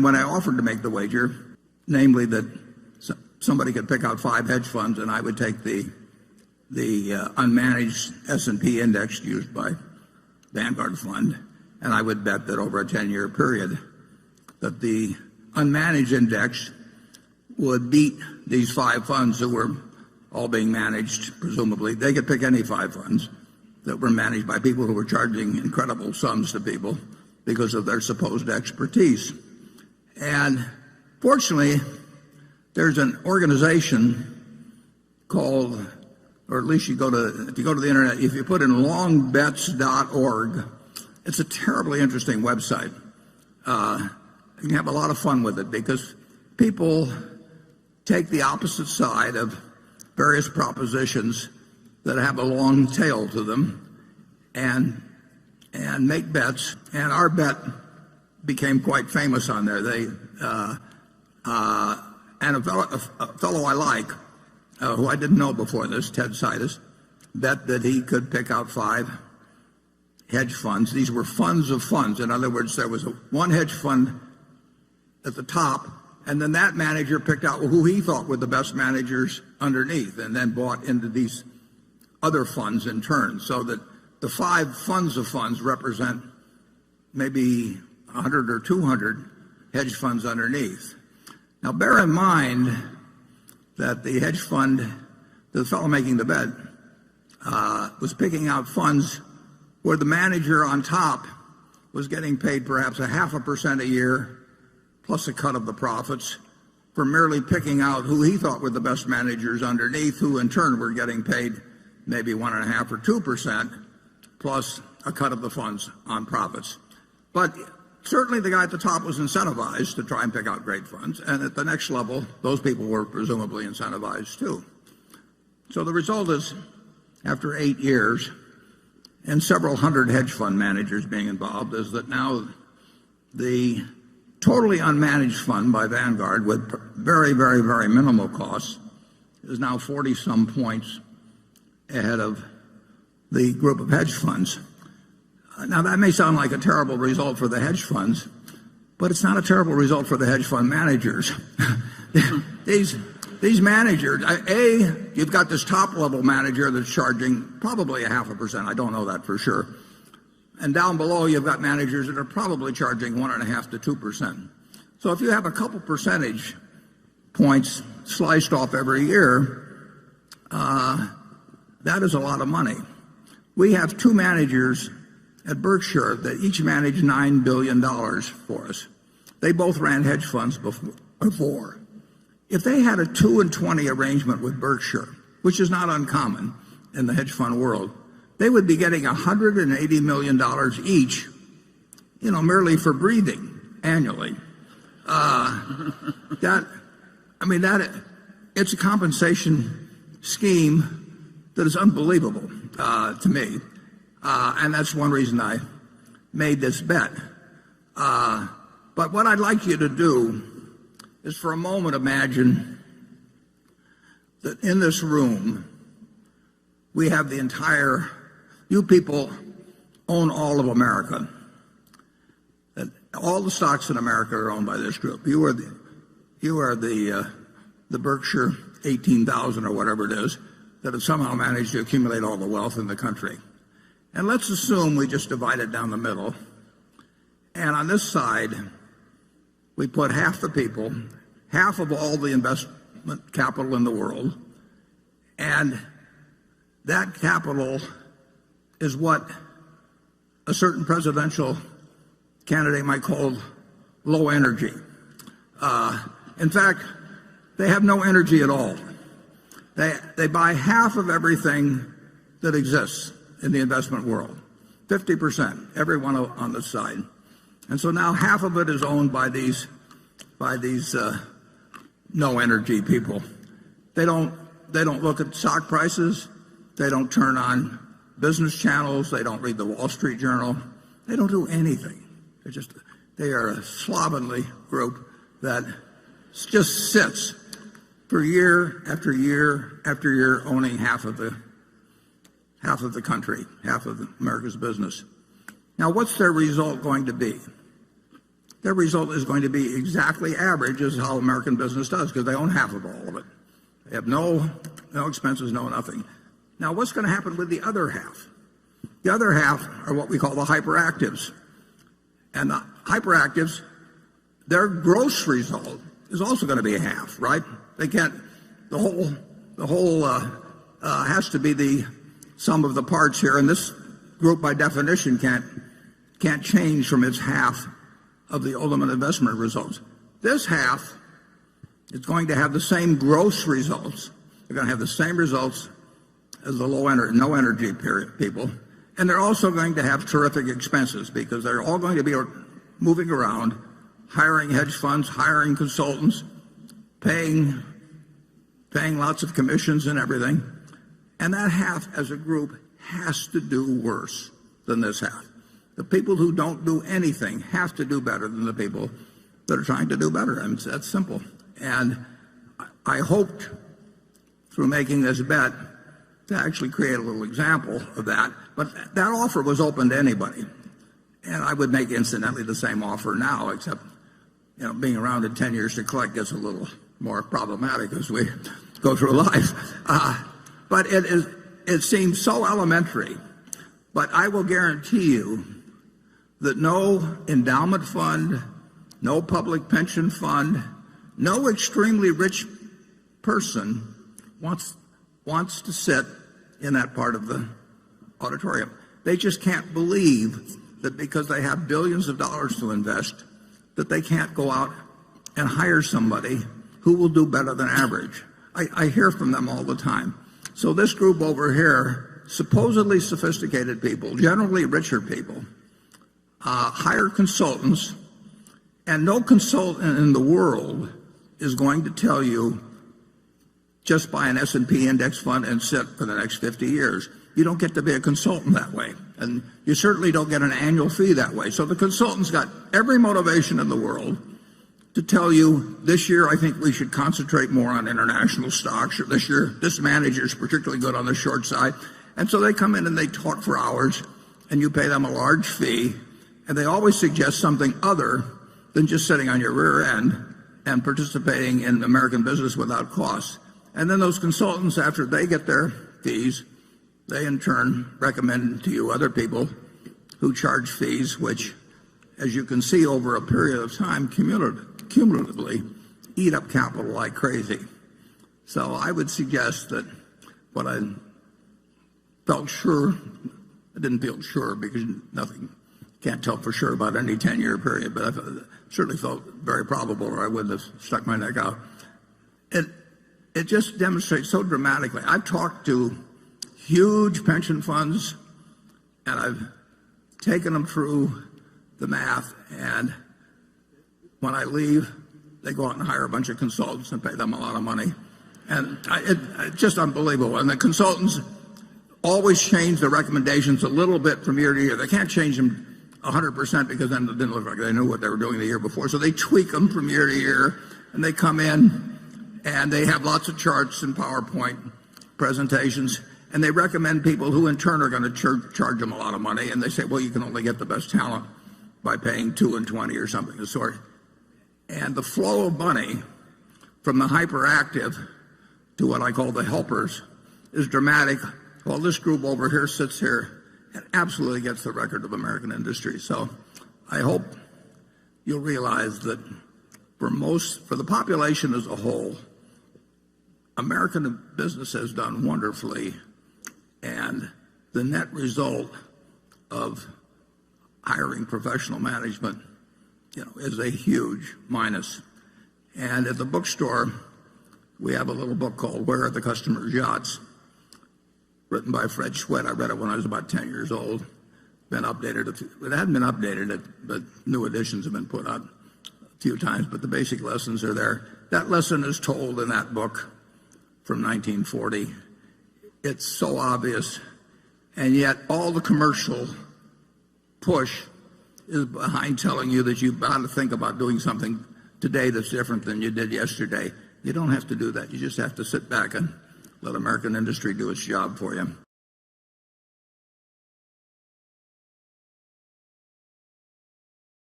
when I offered to make the wager, namely that somebody could pick out 5 hedge funds and I would take the unmanaged S&P index used by Vanguard Fund, and I would bet that over a 10-year period that the unmanaged index would beat these 5 funds that were all being managed, presumably. They could pick any 5 funds that were managed by people who were charging incredible sums to people because of their supposed expertise. And fortunately, there's an organization called, or at least if you go to the internet, if you put in longbets.org, it's a terribly interesting website. You can have a lot of fun with it because people take the opposite side of various propositions that have a long tail to them and make bets. And our bet became quite famous on there. And a fellow I like, who I didn't know before this, Ted Seides, bet that he could pick out 5 hedge funds. These were funds of funds. In other words, there was one hedge fund at the top, and then that manager picked out who he thought were the best managers underneath, and then bought into these other funds in turn, so that the 5 funds of funds represent maybe 100 or 200 hedge funds underneath. Now, bear in mind that the hedge fund, the fellow making the bet, was picking out funds where the manager on top was getting paid perhaps 0.5% a year, plus a cut of the profits, for merely picking out who he thought were the best managers underneath, who in turn were getting paid maybe 1.5% or 2%, plus a cut of the funds on profits. But certainly the guy at the top was incentivized to try and pick out great funds, and at the next level, those people were presumably incentivized too. So the result is, after 8 years and several hundred hedge fund managers being involved, is that now the totally unmanaged fund by Vanguard with very, very, very minimal costs is now 40-some points ahead of the group of hedge funds. Now, that may sound like a terrible result for the hedge funds, but it's not a terrible result for the hedge fund managers. These managers, you've got this top-level manager that's charging probably 0.5%. I don't know that for sure. And down below, you've got managers that are probably charging 1.5% to 2%. So if you have a couple percentage points sliced off every year, that is a lot of money. We have 2 managers at Berkshire that each managed $9 billion for us. They both ran hedge funds before. If they had a 2 and 20 arrangement with Berkshire, which is not uncommon in the hedge fund world, they would be getting $180 million each, merely for breathing annually. It's a compensation scheme that is unbelievable to me. And that's one reason I made this bet. But what I'd like you to do is for a moment imagine that in this room we have the entire, you people own all of America. That all the stocks in America are owned by this group. You are the Berkshire 18,000 or whatever it is that have somehow managed to accumulate all the wealth in the country. And let's assume we just divide it down the middle. And on this side, we put half the people, half of all the investment capital in the world, and that capital is what a certain presidential candidate might call low energy. In fact, they have no energy at all. They buy half of everything that exists in the investment world, 50%, everyone on the side. And so now half of it is owned by these no energy people. They don't look at stock prices. They don't turn on business channels. They don't read the Wall Street Journal. They don't do anything. They are a slovenly group that just sits for year after year after year owning half of the country, half of America's business. Now, what's their result going to be? their result is going to be exactly average as how American business does, because they own half of all of it. They have no expenses, no nothing. Now, what's going to happen with the other half? The other half are what we call the hyperactives. And the hyperactives, their gross result is also going to be a half, right? They can't, the whole has to be the sum of the parts here. And this group, by definition, can't change from its half of the ultimate investment results. This half is going to have the same gross results. They're going to have the same results as the no energy people. And they're also going to have terrific expenses, because they're all going to be moving around, hiring hedge funds, hiring consultants, paying lots of commissions and everything. And that half as a group has to do worse than this half. The people who don't do anything have to do better than the people that are trying to do better. And that's simple. And I hoped through making this bet to actually create a little example of that. But that offer was open to anybody. And I would make incidentally the same offer now, except being around in 10 years to collect gets a little more problematic as we go through life. But it seems so elementary. But I will guarantee you that no endowment fund, no public pension fund, no extremely rich person wants to sit in that part of the auditorium. They just can't believe that because they have billions of dollars to invest, that they can't go out and hire somebody who will do better than average. I hear from them all the time. So this group over here, supposedly sophisticated people, generally richer people, hire consultants, and no consultant in the world is going to tell you just buy an S&P index fund and sit for the next 50 years. You don't get to be a consultant that way. And you certainly don't get an annual fee that way. So the consultant's got every motivation in the world to tell you, this year I think we should concentrate more on international stocks, or this year this manager's particularly good on the short side. And so they come in and they talk for hours, and you pay them a large fee, and they always suggest something other than just sitting on your rear end and participating in American business without cost. And then those consultants, after they get their fees, they in turn recommend to you other people who charge fees, which, as you can see over a period of time, cumulatively eat up capital like crazy. So I would suggest that what I felt sure, I didn't feel sure because nothing, can't tell for sure about any 10-year period, but I certainly felt very probable, or I wouldn't have stuck my neck out. It just demonstrates so dramatically. I've talked to huge pension funds, and I've taken them through the math, and when I leave, they go out and hire a bunch of consultants and pay them a lot of money. And it's just unbelievable. And the consultants always change the recommendations a little bit from year to year. They can't change them 100% because then it didn't look like they knew what they were doing the year before. So they tweak them from year to year, and they come in and they have lots of charts and PowerPoint presentations, and they recommend people who in turn are going to charge them a lot of money. And they say, well, you can only get the best talent by paying 2 and 20 or something of the sort. And the flow of money from the hyperactive to what I call the helpers is dramatic. Well, this group over here sits here and absolutely gets the record of American industry. So I hope you'll realize that for the population as a whole, American business has done wonderfully, and the net result of hiring professional management, is a huge minus. And at the bookstore, we have a little book called Where Are the Customer's Yachts, written by Fred Schwett. I read it when I was about 10 years old. Been updated. It hadn't been updated, but new editions have been put out a few times, but the basic lessons are there. That lesson is told in that book from 1940. It's so obvious, and yet all the commercial push is behind telling you that you've got to think about doing something today that's different than you did yesterday. You don't have to do that. You just have to sit back and let American industry do its job for you.